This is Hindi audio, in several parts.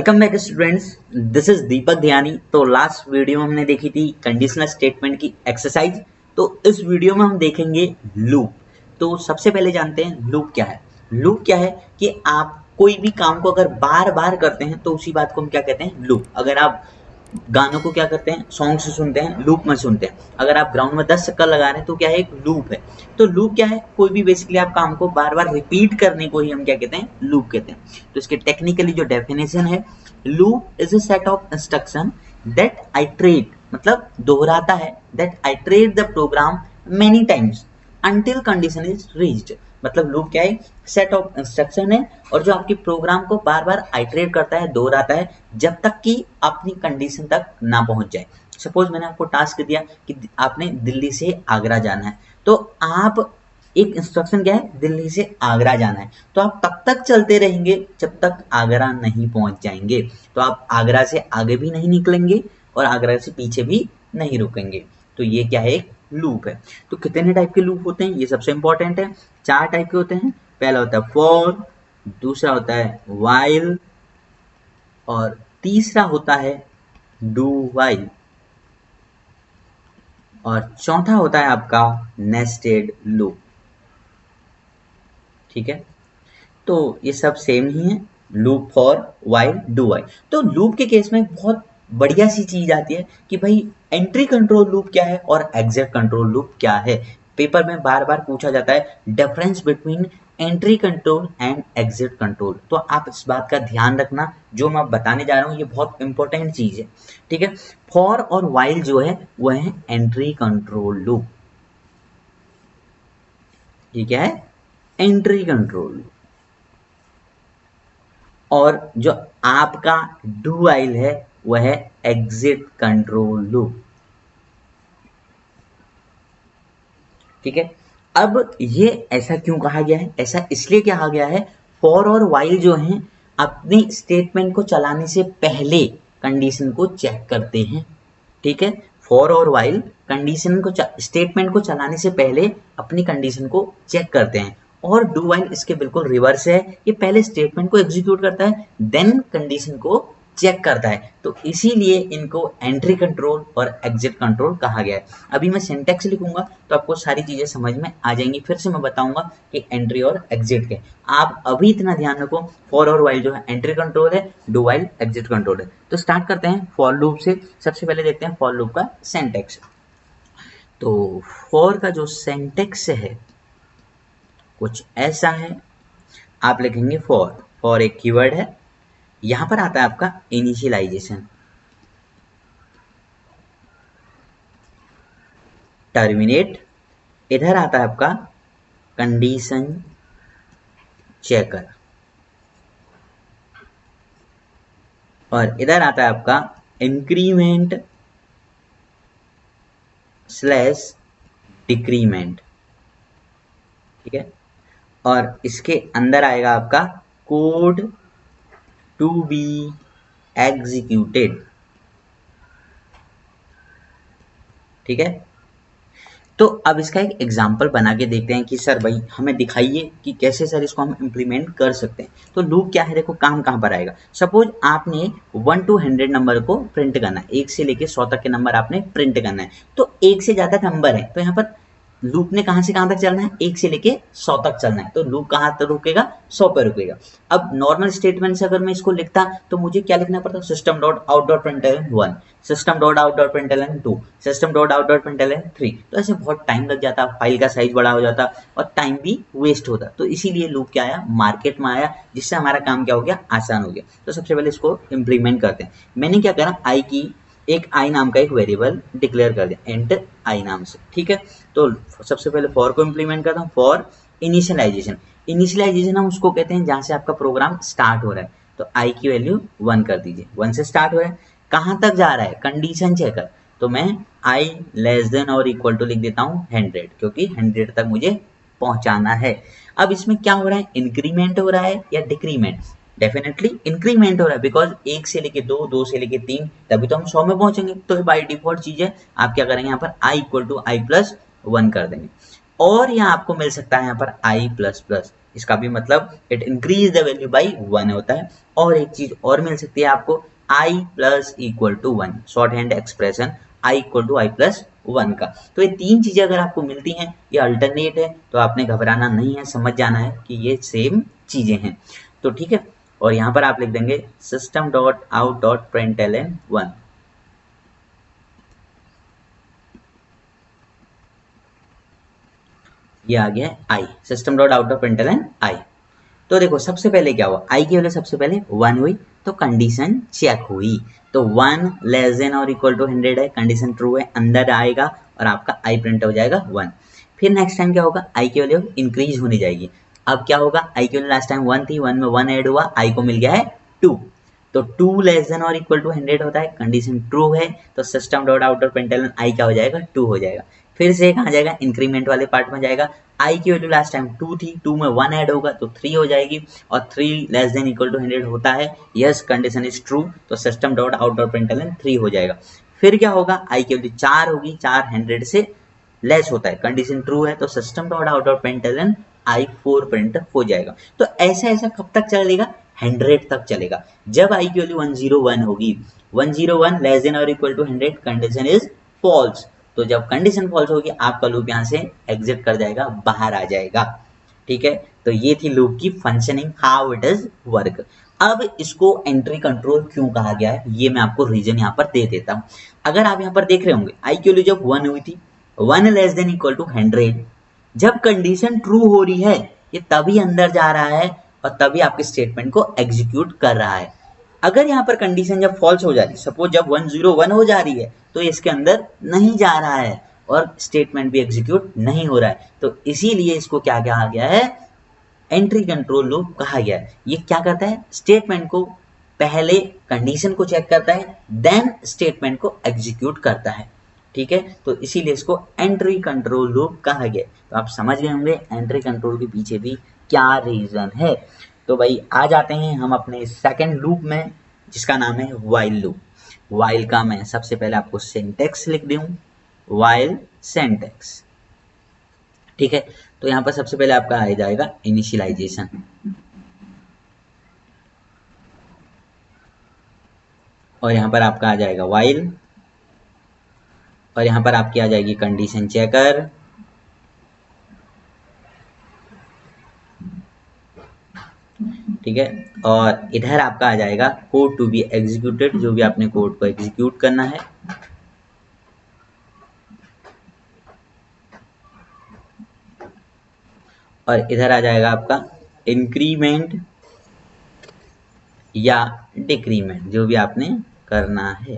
Welcome back students, this is Deepak Dhyani. तो लास्ट वीडियो में हमने देखी थी कंडीशनल स्टेटमेंट की एक्सरसाइज। तो इस वीडियो में हम देखेंगे लूप। तो सबसे पहले जानते हैं लूप क्या है। लूप क्या है कि आप कोई भी काम को अगर बार बार करते हैं तो उसी बात को हम क्या कहते हैं, लूप। अगर आप गानों को क्या करते हैं, सॉन्ग से सुनते हैं, लूप में सुनते हैं। अगर आप ग्राउंड में 10 चक्कर लगा रहे हैं तो क्या है, एक लूप है। तो लूप क्या है, कोई भी बेसिकली आप काम को बार बार रिपीट करने को ही हम क्या कहते हैं, लूप कहते हैं। तो इसके टेक्निकली जो डेफिनेशन है, loop is a set of instruction that iterate, मतलब दोहराता है, that iterate the program many times until condition is reached. मतलब लूप क्या है, सेट ऑफ इंस्ट्रक्शन है और जो आपके प्रोग्राम को बार बार आइटरेट करता है, दोहराता है, जब तक कि अपनी कंडीशन तक ना पहुंच जाए। सपोज मैंने आपको टास्क दिया कि आपने दिल्ली से आगरा जाना है, तो आप एक इंस्ट्रक्शन क्या है, दिल्ली से आगरा जाना है, तो आप तब तक चलते रहेंगे जब तक आगरा नहीं पहुंच जाएंगे। तो आप आगरा से आगे भी नहीं निकलेंगे और आगरा से पीछे भी नहीं रुकेंगे। तो ये क्या है, एक लूप है। तो कितने टाइप के लूप होते हैं, ये सबसे इंपॉर्टेंट है। 4 टाइप के होते हैं। पहला होता है फॉर, दूसरा होता है व्हाइल और तीसरा होता है डू व्हाइल और चौथा होता है आपका नेस्टेड लूप। ठीक है, तो ये सब सेम ही है, loop, for, while, do while. तो लूप के केस में बहुत बढ़िया सी चीज आती है कि भाई एंट्री कंट्रोल लूप क्या है और एग्जिट कंट्रोल लूप क्या है। पेपर में बार बार पूछा जाता है difference between entry control and exit control. तो आप इस बात का ध्यान रखना, जो मैं बताने जा रहा हूँ ये बहुत इंपॉर्टेंट चीज है। ठीक है, फॉर और व्हाइल जो है वो है एंट्री कंट्रोल लूप। ये क्या है, एंट्री कंट्रोल लूप। और जो आपका डू व्हाइल है वह है एग्जिट कंट्रोल लूप। ठीक है, अब ये ऐसा क्यों कहा गया है, ऐसा इसलिए कहा गया है, फॉर और व्हाइल जो हैं अपनी स्टेटमेंट को चलाने से पहले कंडीशन को चेक करते हैं। ठीक है, फॉर और व्हाइल कंडीशन को स्टेटमेंट को चलाने से पहले अपनी कंडीशन को चेक करते हैं। और डू व्हाइल इसके बिल्कुल रिवर्स है, ये पहले स्टेटमेंट को एग्जीक्यूट करता है देन कंडीशन को चेक करता है। तो इसीलिए इनको एंट्री कंट्रोल और एग्जिट कंट्रोल कहा गया है। अभी मैं सिंटैक्स लिखूंगा तो आपको सारी चीजें समझ में आ जाएंगी। फिर से मैं बताऊंगा कि एंट्री और एग्जिट के। आप अभी इतना ध्यान रखो, फॉर और व्हाइल जो है एंट्री कंट्रोल है, डू व्हाइल एग्जिट कंट्रोल है। तो स्टार्ट करते हैं फॉर लूप से। सबसे पहले देखते हैं फॉर लूप का सिंटैक्स। तो फॉर का जो सिंटैक्स है कुछ ऐसा है। आप लिखेंगे फॉर, फॉर एक कीवर्ड है, यहां पर आता है आपका इनिशियलाइजेशन, टर्मिनेट, इधर आता है आपका कंडीशन चेकर और इधर आता है आपका इंक्रीमेंट स्लैश डिक्रीमेंट। ठीक है, और इसके अंदर आएगा आपका कोड टू बी एग्जीक्यूटेड। ठीक है, तो अब इसका एक एग्जाम्पल बना के देखते हैं कि सर भाई हमें दिखाइए कि कैसे सर इसको हम इम्प्लीमेंट कर सकते हैं। तो लूप क्या है, देखो काम कहाँ पर आएगा। सपोज आपने 1 to 100 नंबर को प्रिंट करना है, 1 से लेके 100 तक के नंबर आपने प्रिंट करना है। तो 1 से ज्यादा नंबर है तो यहाँ पर लूप ने कहां से कहां तक चलना है, 1 से लेके 100 तक चलना है। तो लूप कहां तक रुकेगा, 100 पे रुकेगा। अब नॉर्मल स्टेटमेंट से अगर मैं इसको लिखता तो मुझे क्या लिखना पड़ता, system dot out dot println 1, system dot out dot println 2, system dot out dot println 3। तो ऐसे बहुत टाइम लग जाता, फाइल का साइज बड़ा हो जाता और टाइम भी वेस्ट होता। तो इसीलिए लूप क्या आया, मार्केट में आया, जिससे हमारा काम क्या हो गया, आसान हो गया। तो सबसे पहले इसको इम्प्लीमेंट करते हैं। मैंने क्या करा, आई की एक आई नाम का एक वेरिएबल डिक्लेयर कर दिया, एंटर आई नाम से। ठीक है, तो सबसे पहले फॉर को इम्प्लीमेंट करता हूँ, फॉर इनिशियलाइजेशन। इनिशियलाइजेशन हम उसको कहते हैं जहां से आपका प्रोग्राम स्टार्ट हो रहा है। तो आई की वैल्यू 1 कर दीजिए, 1 से स्टार्ट हो रहा है, कहां तक जा रहा है, कंडीशन चेकर। तो मैं आई लेस देन और इक्वल टू लिख देता हूँ 100, क्योंकि 100 तक मुझे पहुंचाना है। अब इसमें क्या हो रहा है, इंक्रीमेंट हो रहा है या डिक्रीमेंट, डेफिनेटली इंक्रीमेंट हो रहा है, बिकॉज 1 से लेके 2, 2 से लेके 3, तभी तो हम 100 में पहुंचेंगे। तो बाय डिफॉल्ट चीज है, आप क्या करेंगे, यहाँ पर i equal to I plus 1 कर देंगे। और यहाँ आपको मिल सकता है यहाँ पर i प्लस प्लस, इसका भी मतलब it increase the value by 1 होता है। और एक चीज और मिल सकती है आपको i plus equal to 1, shorthand expression i equal to i plus 1 का। तो ये तीन चीजें अगर आपको मिलती हैं, ये अल्टरनेट है, तो आपने घबराना नहीं है, समझ जाना है कि ये सेम चीजें हैं। तो ठीक है, और यहाँ पर आप लिख देंगे system dot out dot println 1। ये आ गया I, system dot out of println I. तो देखो सबसे पहले क्या हुआ, आई की वैल्यू सबसे पहले 1 हुई तो कंडीशन चेक हुई, तो 1 लेस देन और इक्वल टू 100 है, कंडीशन ट्रू है, अंदर आएगा और आपका आई प्रिंट हो जाएगा 1। फिर नेक्स्ट टाइम क्या होगा, आई की वैल्यू इंक्रीज होनी जाएगी। अब क्या होगा, आई की वैल्यू लास्ट टाइम 1 थी, 1 में 1 ऐड हुआ, आई को मिल गया है 2, तो 2 लेस देन और इक्वल टू 100 होता है, कंडीशन ट्रू है, तो system dot out of println I क्या हो जाएगा 2 हो जाएगा। फिर से कहाँ जाएगा, इंक्रीमेंट वाले पार्ट में जाएगा, आई की वैल्यू लास्ट टाइम 2 थी, 2 में 1 ऐड होगा तो 3 हो जाएगी, और 3 लेस देन इक्वल टू 100 होता है, यस कंडीशन इज ट्रू, तो system dot out of println 3 हो जाएगा। फिर क्या होगा, आई की वैल्यू 4 होगी, 4 100 से लेस होता है, कंडीशन ट्रू है, तो system dot out of println I 4 print हो जाएगा। तो ऐसा ऐसा कब तक चलेगा, 100 तक चलेगा। जब आई की वैल्यू 101 होगी, 101 लेस देन और equal to 100, condition is false, तो जब कंडीशन फॉल्स होगी आपका लूप यहाँ से एग्जिट कर जाएगा, बाहर आ जाएगा। ठीक है, तो ये थी लूप की functioning, how it is work. अब इसको एंट्री कंट्रोल क्यों कहा गया है, ये मैं आपको रीजन यहाँ पर दे देता हूँ। अगर आप यहाँ पर देख रहे होंगे, आई की वैल्यू जब 1 हुई थी, 1 लेस देन इक्वल टू 100, जब कंडीशन ट्रू हो रही है ये तभी अंदर जा रहा है और तभी आपके स्टेटमेंट को एग्जीक्यूट कर रहा है। अगर यहाँ पर कंडीशन जब फॉल्स हो जा रही है, सपोज जब 101 हो जा रही है, तो इसके अंदर नहीं जा रहा है और स्टेटमेंट भी एग्जीक्यूट नहीं हो रहा है, तो इसीलिए इसको क्या कहा गया है, एंट्री कंट्रोल लूप कहा गया है। ये क्या करता है, स्टेटमेंट को पहले कंडीशन को चेक करता है, देन स्टेटमेंट को एग्जीक्यूट करता है। ठीक है, तो इसीलिए इसको एंट्री कंट्रोल लूप कहा गया। तो आप समझ गए होंगे एंट्री कंट्रोल के पीछे भी क्या रीजन है। तो भाई आ जाते हैं हम अपने सेकंड लूप में, जिसका नाम है वाइल लूप। वाइल का मैं सबसे पहले आपको सिंटेक्स लिख दूं, वाइल सिंटेक्स। ठीक है, तो यहाँ पर सबसे पहले आपका आ जाएगा इनिशियलाइजेशन, और यहाँ पर आपका आ जाएगा वाइल, और यहाँ पर आपकी आ जाएगी कंडीशन चेकर, ठीक है, और इधर आपका आ जाएगा कोड टू बी एग्जीक्यूटेड, जो भी आपने कोड को एग्जीक्यूट करना है। और इधर आ जाएगा आपका इंक्रीमेंट या डिक्रीमेंट, जो भी आपने करना है।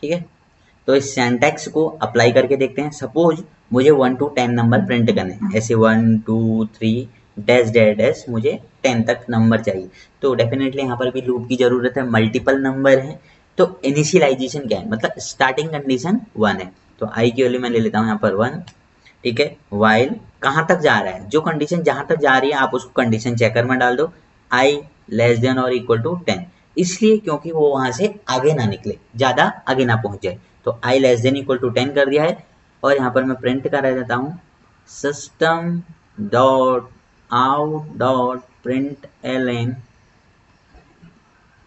ठीक है, तो इस सिंटैक्स को अप्लाई करके देखते हैं। सपोज मुझे 1 to 10 नंबर प्रिंट करने हैं, ऐसे 1 2 3 डैश डैश डैश, मुझे 10 तक नंबर चाहिए, तो डेफिनेटली यहाँ पर भी लूप की जरूरत है, मल्टीपल नंबर है। तो इनिशियलाइजेशन क्या है, मतलब स्टार्टिंग कंडीशन 1 है, तो आई की वैल्यू मैं ले लेता हूँ यहाँ पर 1। ठीक है, वाइल कहाँ तक जा रहा है, जो कंडीशन जहां तक जा रही है आप उसको कंडीशन चेकर में डाल दो, आई लेस देन और इक्वल टू 10, इसलिए क्योंकि वो वहां से आगे ना निकले, ज्यादा आगे ना पहुंच जाए, तो आई लेस देन इक्वल टू 10 कर दिया है। और यहाँ पर मैं प्रिंट करा देता हूँ system dot out dot print एलन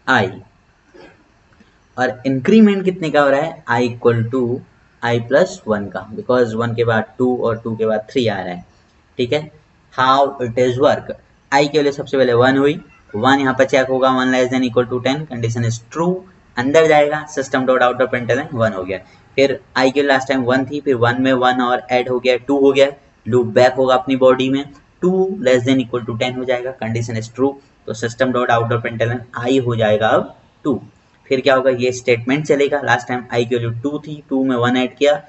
आई, और इंक्रीमेंट कितने का हो रहा है, I equal to I plus 1 का, बिकॉज 1 के बाद 2 और 2 के बाद 3 आ रहा है। ठीक है, हाउ इट इज वर्क, आई के लिए सबसे पहले 1 हुई, 1 यहाँ पर चेक होगा, 1 less than equal to 10, condition is true, अंदर जाएगा, system dot out of println 1 हो गया। फिर आई के लास्ट टाइम 1 थी, फिर 1 में 1 और ऐड हो गया, 2 हो गया, लूप बैक होगा अपनी बॉडी में, 2 लेस देन इक्वल टू 10 हो जाएगा, कंडीशन इज ट्रू, तो system dot out of println I हो जाएगा अब 2। फिर क्या होगा, ये स्टेटमेंट चलेगा, लास्ट टाइम आई की वैल्यू 2 थी, 2 में 1 ऐड किया,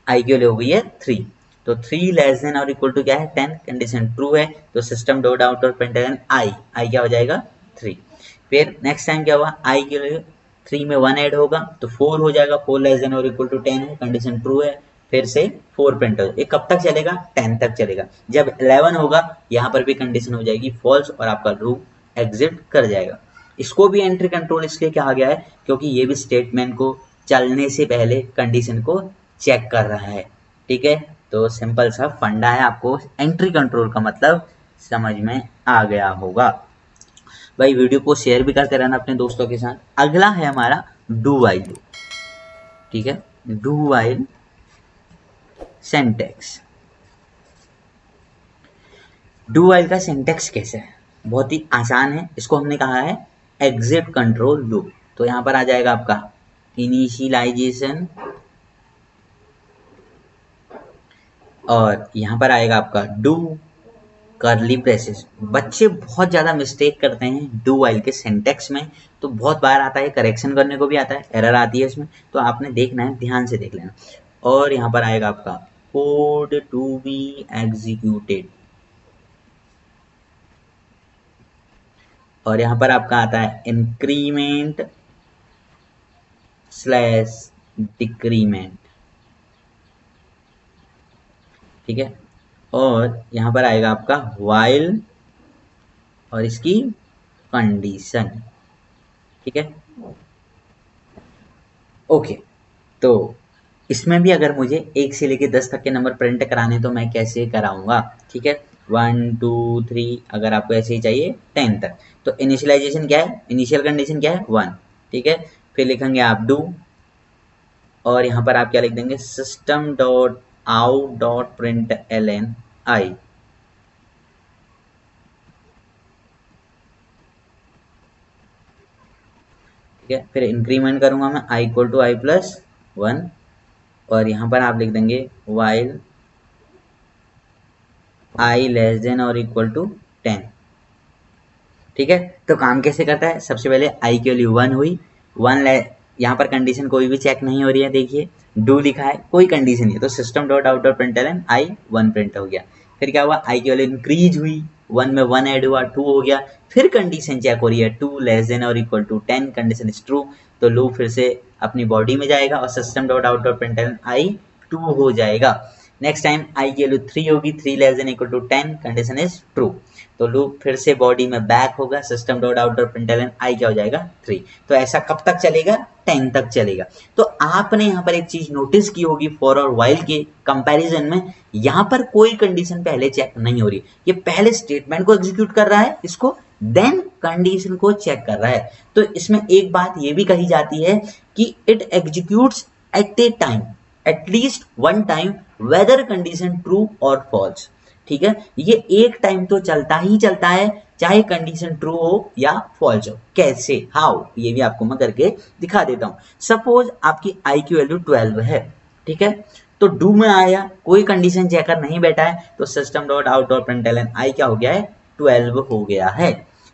आई की वैल्यू हो गई है 3, तो 3 लेस देन और इक्वल टू क्या है 10, कंडीशन ट्रू है, तो system dot out of println I, I क्या हो जाएगा 3। फिर नेक्स्ट टाइम क्या हुआ, आई की वैल्यू 3 में 1 ऐड होगा तो 4 हो जाएगा, 4 लेस देन और इक्वल टू 10 है, कंडीशन ट्रू है, फिर से 4 प्रिंट हो, ये कब तक चलेगा, 10 तक चलेगा। जब 11 होगा यहाँ पर भी कंडीशन हो जाएगी फॉल्स और आपका लूप एग्जिट कर जाएगा। इसको भी एंट्री कंट्रोल इसलिए कहा गया है क्योंकि ये भी स्टेटमेंट को चलने से पहले कंडीशन को चेक कर रहा है। ठीक है, तो सिंपल सा फंडा है, आपको एंट्री कंट्रोल का मतलब समझ में आ गया होगा। भाई वीडियो को शेयर भी करते रहना अपने दोस्तों के साथ। अगला है हमारा डू वाइल लूप। ठीक है, do while syntax. Do while का सिंटैक्स कैसे है, बहुत ही आसान है। इसको हमने कहा है एग्जिट कंट्रोल लूप। तो यहां पर आ जाएगा आपका इनिशियलाइजेशन, और यहां पर आएगा आपका डू कर्ली ब्रेसेस। बच्चे बहुत ज्यादा मिस्टेक करते हैं डू वाइल के सिंटैक्स में, तो बहुत बार आता है, करेक्शन करने को भी आता है, एरर आती है इसमें, तो आपने देखना है, ध्यान से देख लेना। और यहाँ पर आएगा आपका कोड टू बी एग्जीक्यूटेड, और यहाँ पर आपका आता है इंक्रीमेंट स्लैश डिक्रीमेंट। ठीक है, और यहाँ पर आएगा आपका वाइल और इसकी कंडीशन। ठीक है, ओके। तो इसमें भी अगर मुझे 1 से लेके 10 तक के नंबर प्रिंट कराने तो मैं कैसे कराऊंगा। ठीक है, 1 2 3, अगर आपको ऐसे ही चाहिए 10 तक, तो इनिशियलाइजेशन क्या है, इनिशियल कंडीशन क्या है 1। ठीक है, फिर लिखेंगे आप डू, और यहाँ पर आप क्या लिख देंगे, system dot out dot println I. ठीक है, फिर इंक्रीमेंट करूंगा मैं I equal to I plus 1, और यहाँ पर आप लिख देंगे वाइल आई लेस देन और इक्वल टू 10। ठीक है, तो काम कैसे करता है, सबसे पहले आई की वैल्यू 1 हुई, 1 यहाँ पर कंडीशन कोई भी चेक नहीं हो रही है, देखिए डू लिखा है, कोई कंडीशन नहीं है, तो system dot out dot println I 1 print हो गया। फिर क्या हुआ, आई की वैल्यू इंक्रीज हुई, 1 में 1 ऐड हुआ, 2 हो गया। फिर कंडीशन चेक हो रही है 2 लेस देन और equal to 10, condition is true, तो लूप फिर से अपनी बॉडी में जाएगा और system dot out dot println I 2 हो जाएगा। नेक्स्ट टाइम आई की वैल्यू 3 होगी, 3 less than equal to 10, condition is true, तो लूप फिर से बॉडी में बैक होगा, system dot out dot println I क्या हो जाएगा 3। तो ऐसा कब तक चलेगा, 10 तक चलेगा। तो आपने यहाँ पर एक चीज नोटिस की होगी फॉर और वाइल के कंपैरिजन में, यहाँ पर कोई कंडीशन पहले चेक नहीं हो रही, ये पहले स्टेटमेंट को एग्जीक्यूट कर रहा है इसको, देन कंडीशन को चेक कर रहा है। तो इसमें एक बात ये भी कही जाती है कि it executes at a time, at least one time, whether condition true और फॉल्स। ठीक है, ये एक टाइम तो चलता ही चलता है, चाहे कंडीशन ट्रू हो या फॉल्स हो। कैसे, हाउ, ये भी आपको मैं करके दिखा देता हूं। सपोज आपकी आई की वैल्यू 12 है, ठीक है, तो डू में आया, कोई कंडीशन चेकर नहीं बैठा है, तो system dot out dot println I क्या हो गया है, 12 हो गया है।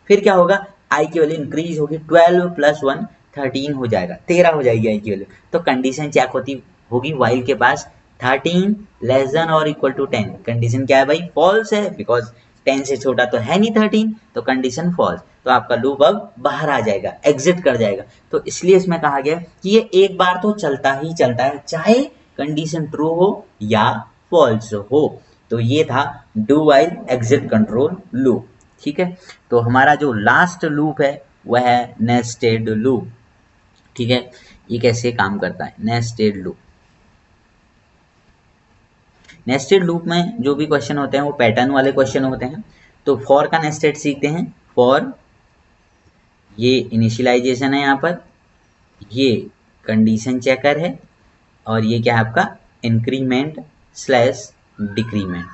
फिर क्या होगा, आई की वैल्यू इंक्रीज होगी, 12 प्लस 1 13 हो जाएगा, 13 हो जाएगी आई की वैल्यू, तो कंडीशन चेक होती होगी वाइल के पास 13 लेस देन और इक्वल टू 10, कंडीशन क्या है भाई, फॉल्स है, बिकॉज 10 से छोटा तो है नहीं 13, तो कंडीशन फॉल्स, तो आपका लूप अब बाहर आ जाएगा, एग्जिट कर जाएगा। तो इसलिए इसमें कहा गया कि ये एक बार तो चलता ही चलता है, चाहे कंडीशन ट्रू हो या फॉल्स हो। तो ये था do while exit control loop. ठीक है, तो हमारा जो लास्ट लूप है वह है नेस्टेड लूप। ठीक है, ये कैसे काम करता है, नेस्टेड लूप। नेस्टेड लूप में जो भी क्वेश्चन होते हैं वो पैटर्न वाले क्वेश्चन होते हैं। तो फॉर का नेस्टेड सीखते हैं। फॉर, ये इनिशियलाइजेशन है, यहाँ पर ये कंडीशन चेकर है, और ये क्या है आपका इंक्रीमेंट स्लैश डिक्रीमेंट।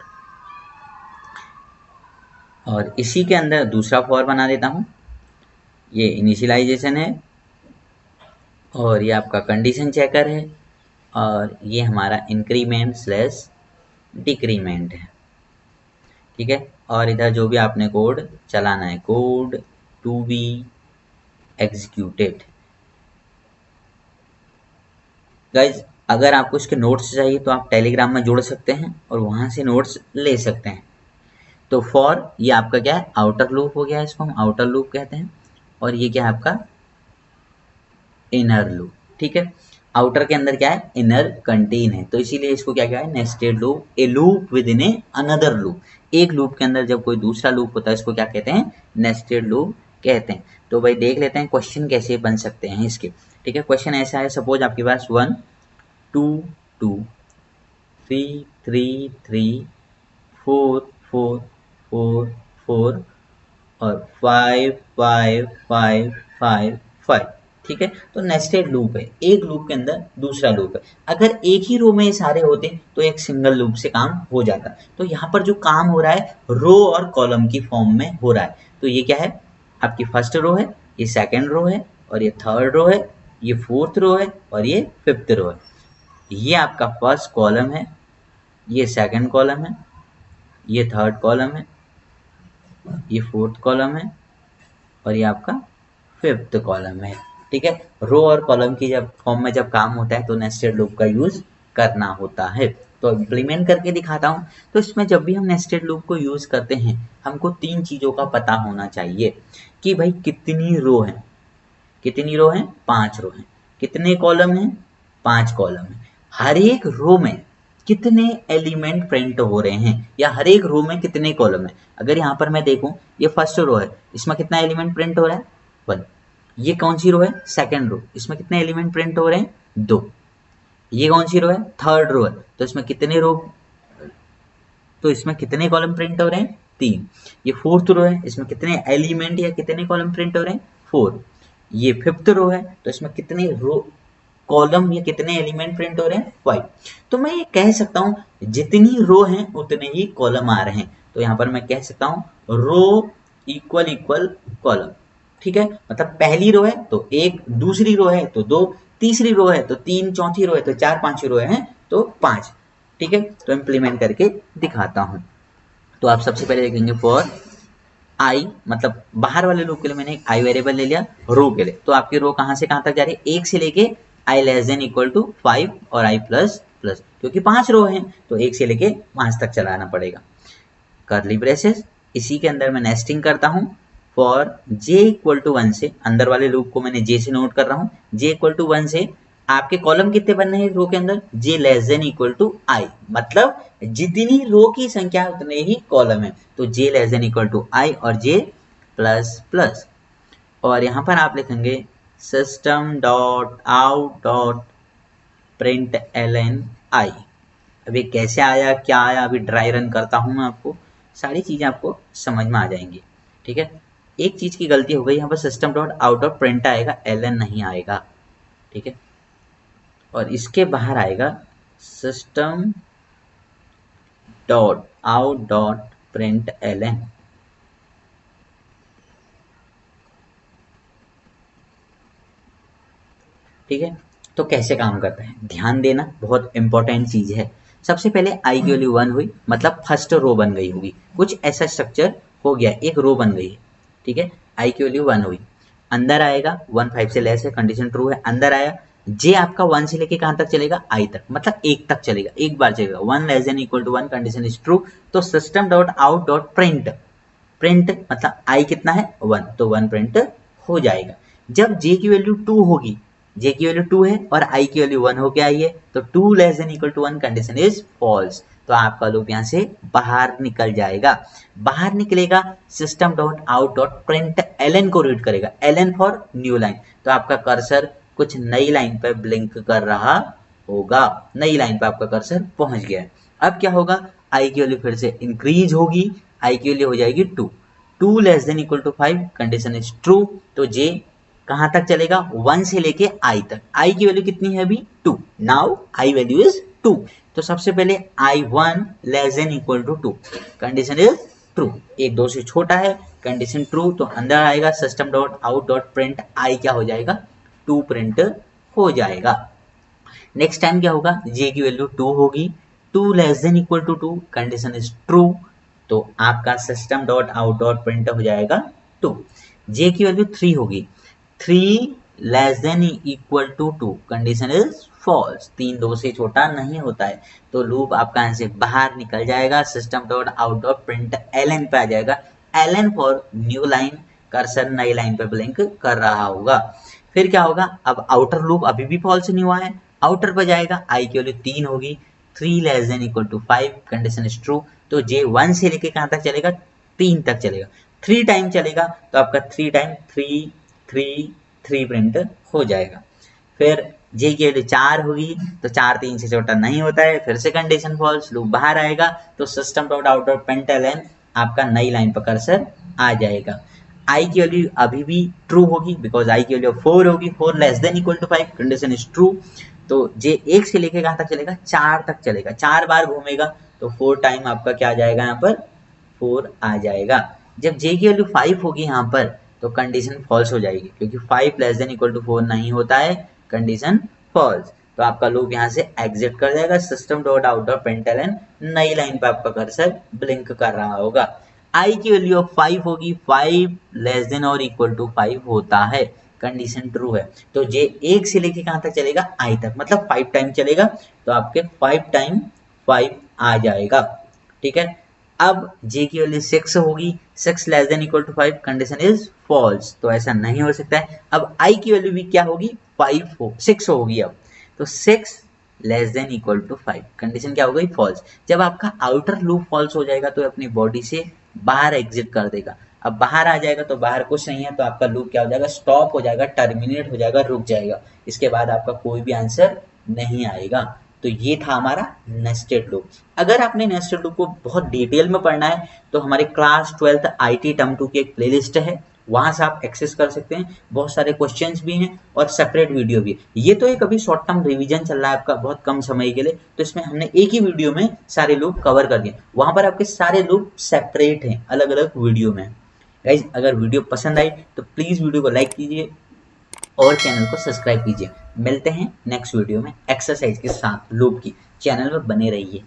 और इसी के अंदर दूसरा फॉर बना देता हूं, ये इनिशियलाइजेशन है, और ये आपका कंडीशन चेकर है, और ये हमारा इंक्रीमेंट स्लैश डिक्रीमेंट है। ठीक है, और इधर जो भी आपने कोड चलाना है, code to be executed. Guys, अगर आपको इसके नोट्स चाहिए तो आप टेलीग्राम में जोड़ सकते हैं और वहां से नोट्स ले सकते हैं। तो फॉर, ये आपका क्या है, आउटर लूप हो गया, इसको हम आउटर लूप कहते हैं, और ये क्या है आपका इनर लूप। ठीक है, आउटर के अंदर क्या है, इनर कंटेन है, तो इसीलिए इसको क्या क्या है, nested loop, A loop with in a another loop. एक लूप के अंदर जब कोई दूसरा लूप होता है इसको क्या कहते हैं, नेस्टेड लूप कहते हैं। तो भाई देख लेते हैं क्वेश्चन कैसे बन सकते हैं इसके। ठीक है, क्वेश्चन ऐसा है, सपोज आपके पास 1 2 2, 3 3 3, 4 4 4 4 और 5 5 5 5 5। ठीक है, तो नेस्टेड लूप है, एक लूप के अंदर दूसरा लूप है। अगर एक ही रो में ये सारे होते तो एक सिंगल लूप से काम हो जाता। तो यहाँ पर जो काम हो रहा है रो और कॉलम की फॉर्म में हो रहा है। तो ये क्या है, आपकी फर्स्ट रो है, ये सेकंड रो है, और ये थर्ड रो है, ये फोर्थ रो है, और ये फिफ्थ रो है। ये आपका फर्स्ट कॉलम है, ये सेकंड कॉलम है, ये थर्ड कॉलम है, ये फोर्थ कॉलम है, और ये आपका फिफ्थ कॉलम है। ठीक है, रो और कॉलम की जब फॉर्म में जब काम होता है तो नेस्टेड लूप का यूज करना होता है। तो इम्प्लीमेंट करके दिखाता हूँ। तो इसमें जब भी हम नेस्टेड लूप को यूज करते हैं हमको तीन चीजों का पता होना चाहिए कि भाई कितनी रो है, कितनी रो है, 5 रो है, कितने कॉलम है, 5 कॉलम है, हर एक रो में कितने एलिमेंट प्रिंट हो रहे हैं, या हर एक रो में कितने कॉलम है। अगर यहाँ पर मैं देखूं, ये फर्स्ट रो है, इसमें कितना एलिमेंट प्रिंट हो रहा है, 1। ये कौन सी रो है, सेकंड रो, इसमें कितने एलिमेंट प्रिंट हो रहे हैं, 2। ये कौन सी रो है, थर्ड रो है, तो इसमें कितने रो, तो इसमें कितने कॉलम प्रिंट हो रहे हैं, 3। ये फोर्थ रो है, इसमें कितने एलिमेंट या कितने कॉलम प्रिंट हो रहे हैं, 4। ये फिफ्थ रो है, तो इसमें कितने रो कॉलम या कितने एलिमेंट प्रिंट हो रहे हैं, 5। तो मैं ये कह सकता हूँ जितनी रो हैं उतने ही कॉलम आ रहे हैं। तो यहाँ पर मैं कह सकता हूँ रो इक्वल इक्वल कॉलम। ठीक है, मतलब पहली रो है तो 1, दूसरी रो है तो 2, तीसरी रो है तो 3, चौथी रो है तो 4, पांचवी रो है तो 5। ठीक है, तो इम्प्लीमेंट करके दिखाता हूँ। तो आप सबसे पहले देखेंगे फॉर आई, मतलब बाहर वाले लूप के लिए मैंने एक आई वेरिएबल ले लिया रो के लिए। तो आपकी रो कहां से कहां तक जा रही है, 1 से लेके आई लेस देन इक्वल टू 5 और आई प्लस प्लस, क्योंकि 5 रो हैं तो 1 से लेके 5 तक चलाना पड़ेगा। कर्ली ब्रेसेस, इसी के अंदर मैं नेस्टिंग करता हूं फॉर जे इक्वल टू 1 से, अंदर वाले लूप को मैंने जे से नोट कर रहा हूं, जे इक्वल टू 1 से आपके कॉलम कितने बनने हैं रो के अंदर, जे लेस देन इक्वल टू आई, मतलब जितनी रो की संख्या है उतने ही कॉलम है। तो J less than equal to I और जे प्लस प्लस, और यहां पर आप लिखेंगे system dot out dot print LN I. अभी कैसे आया, क्या आया, अभी ड्राई रन करता हूं मैं, आपको सारी चीजें आपको समझ में आ जाएंगी। ठीक है, एक चीज की गलती हो गई, यहाँ पर system dot out dot print आएगा, एलएन नहीं आएगा। ठीक है, और इसके बाहर आएगा system dot out dot print ln. ठीक है, तो कैसे काम करता है ध्यान देना, बहुत इंपॉर्टेंट चीज है। सबसे पहले आई की वैल्यू 1 हुई, मतलब फर्स्ट रो बन गई होगी, कुछ ऐसा स्ट्रक्चर हो गया, एक रो बन गई है। ठीक है, आई की वैल्यू 1 हुई, अंदर आएगा 1 5 से लेस है, कंडीशन ट्रू है, अंदर आया, जे आपका 1 से लेके कहां तक चलेगा, आई तक, मतलब 1 तक चलेगा, एक बार चलेगा, 1 less than equal to 1, condition is true. तो system dot out dot print, print मतलब आई कितना है 1, तो 1 प्रिंट हो जाएगा। जब जे की वैल्यू 2 होगी, जे की वैल्यू 2 है और आई की वैल्यू 1 होके आई है, तो 2 less than equal to 1, condition is false. तो आपका लूप यहां से बाहर निकल जाएगा। बाहर निकलेगा, system dot out dot print ln को रीड करेगा, एलएन फॉर न्यू लाइन। तो आपका कर्सर कुछ नई लाइन पर ब्लिंक कर रहा होगा, नई लाइन पर आपका कर्सर पहुंच गया है। अब क्या होगा, आई की वैल्यू फिर से इंक्रीज होगी, आई की वैल्यू हो जाएगी 2, 2 less than equal to 5, condition is true. तो जे कहां तक चलेगा, 1 से लेके आई तक, आई की वैल्यू कितनी है अभी 2, नाउ आई वैल्यू इज 2। तो सबसे पहले i 1 less than equal to 2, condition is true, एक 2 से छोटा है, कंडीशन ट्रू। तो अंदर आएगा system dot out dot print I क्या हो जाएगा, 2 प्रिंट हो जाएगा। नेक्स्ट टाइम क्या होगा, जे की वैल्यू 2 होगी, 2 less than equal to 2, condition is true. तो आपका system dot out dot print हो जाएगा 2। जे की वैल्यू 3 होगी, 3 less than equal to 2, condition is false, 3 2 से छोटा नहीं होता है। तो लूप आपका यहाँ से बाहर निकल जाएगा, system dot out dot print ln पे आ जाएगा, ln for new line, cursor नई लाइन पे ब्लिंक कर रहा होगा। फिर क्या होगा, अब आउटर लूप अभी भी फॉल्स नहीं हुआ है, आउटर पर जाएगा, आई की वैल्यू 3 होगी, 3 less than equal to 5, condition is true. तो जे 1 से लेके कहां तक चलेगा, 3 तक चलेगा, 3 टाइम चलेगा, तो आपका 3 टाइम 3 3 3 प्रिंट हो जाएगा। फिर जे की वैल्यू 4 होगी तो 4 3 से छोटा नहीं होता है, फिर से कंडीशन फॉल्स, लूप बाहर आएगा तो system dot out dot println आपका नई लाइन पर कर्सर आ जाएगा। आई की वैल्यू अभी भी ट्रू होगी बिकॉज आई की वैल्यू 4 होगी, 4 less than equal to 5, condition is true. तो जे 1 से लेके कहां तक चलेगा, 4 तक चलेगा, 4 बार घूमेगा तो 4 टाइम आपका क्या आ जाएगा, यहाँ पर 4 आ जाएगा। जब जे की वैल्यू 5 होगी यहाँ पर तो कंडीशन फॉल्स हो जाएगी क्योंकि 5 लेस देन इक्वल टू 4 नहीं होता है, कंडीशन फॉल्स। तो आपका लूप यहाँ से एग्जिट कर जाएगा, system dot out dot println नई लाइन पे आपका कर्सर ब्लिंक कर रहा होगा। आई की वैल्यू 5 होगी, 5 लेस देन और इक्वल टू 5 होता है, कंडीशन ट्रू है। तो जे 1 से लेके कहां तक चलेगा, आई तक, मतलब 5 टाइम चलेगा तो आपके 5 टाइम 5 आ जाएगा। ठीक है, अब जे की वैल्यू 6 होगी, 6 less than equal to 5, condition is false, तो ऐसा नहीं हो सकता है। अब आई की वैल्यू भी क्या होगी, 6 होगी अब, तो 6 less than equal to 5, condition क्या हो गई, फॉल्स। जब आपका आउटर लूप फॉल्स हो जाएगा तो अपनी बॉडी से बाहर एग्जिट कर देगा। अब बाहर आ जाएगा तो बाहर कुछ नहीं है तो आपका लूप क्या हो जाएगा, स्टॉप हो जाएगा, टर्मिनेट हो जाएगा, रुक जाएगा। इसके बाद आपका कोई भी आंसर नहीं आएगा। तो ये था हमारा नेस्टेड लूप। अगर आपने नेस्टेड लूप को बहुत डिटेल में पढ़ना है तो हमारे क्लास 12th IT टर्म 2 की एक प्लेलिस्ट है, वहां से आप एक्सेस कर सकते हैं। बहुत सारे क्वेश्चंस भी हैं और सेपरेट वीडियो भी। ये तो एक अभी शॉर्ट टर्म रिवीजन चल रहा है आपका बहुत कम समय के लिए, तो इसमें हमने एक ही वीडियो में सारे लूप कवर कर दिए। वहां पर आपके सारे लूप सेपरेट हैं, अलग अलग वीडियो में। गाइज अगर वीडियो पसंद आई तो प्लीज वीडियो को लाइक कीजिए और चैनल को सब्सक्राइब कीजिए। मिलते हैं नेक्स्ट वीडियो में एक्सरसाइज के साथ लूप की। चैनल में बने रहिए।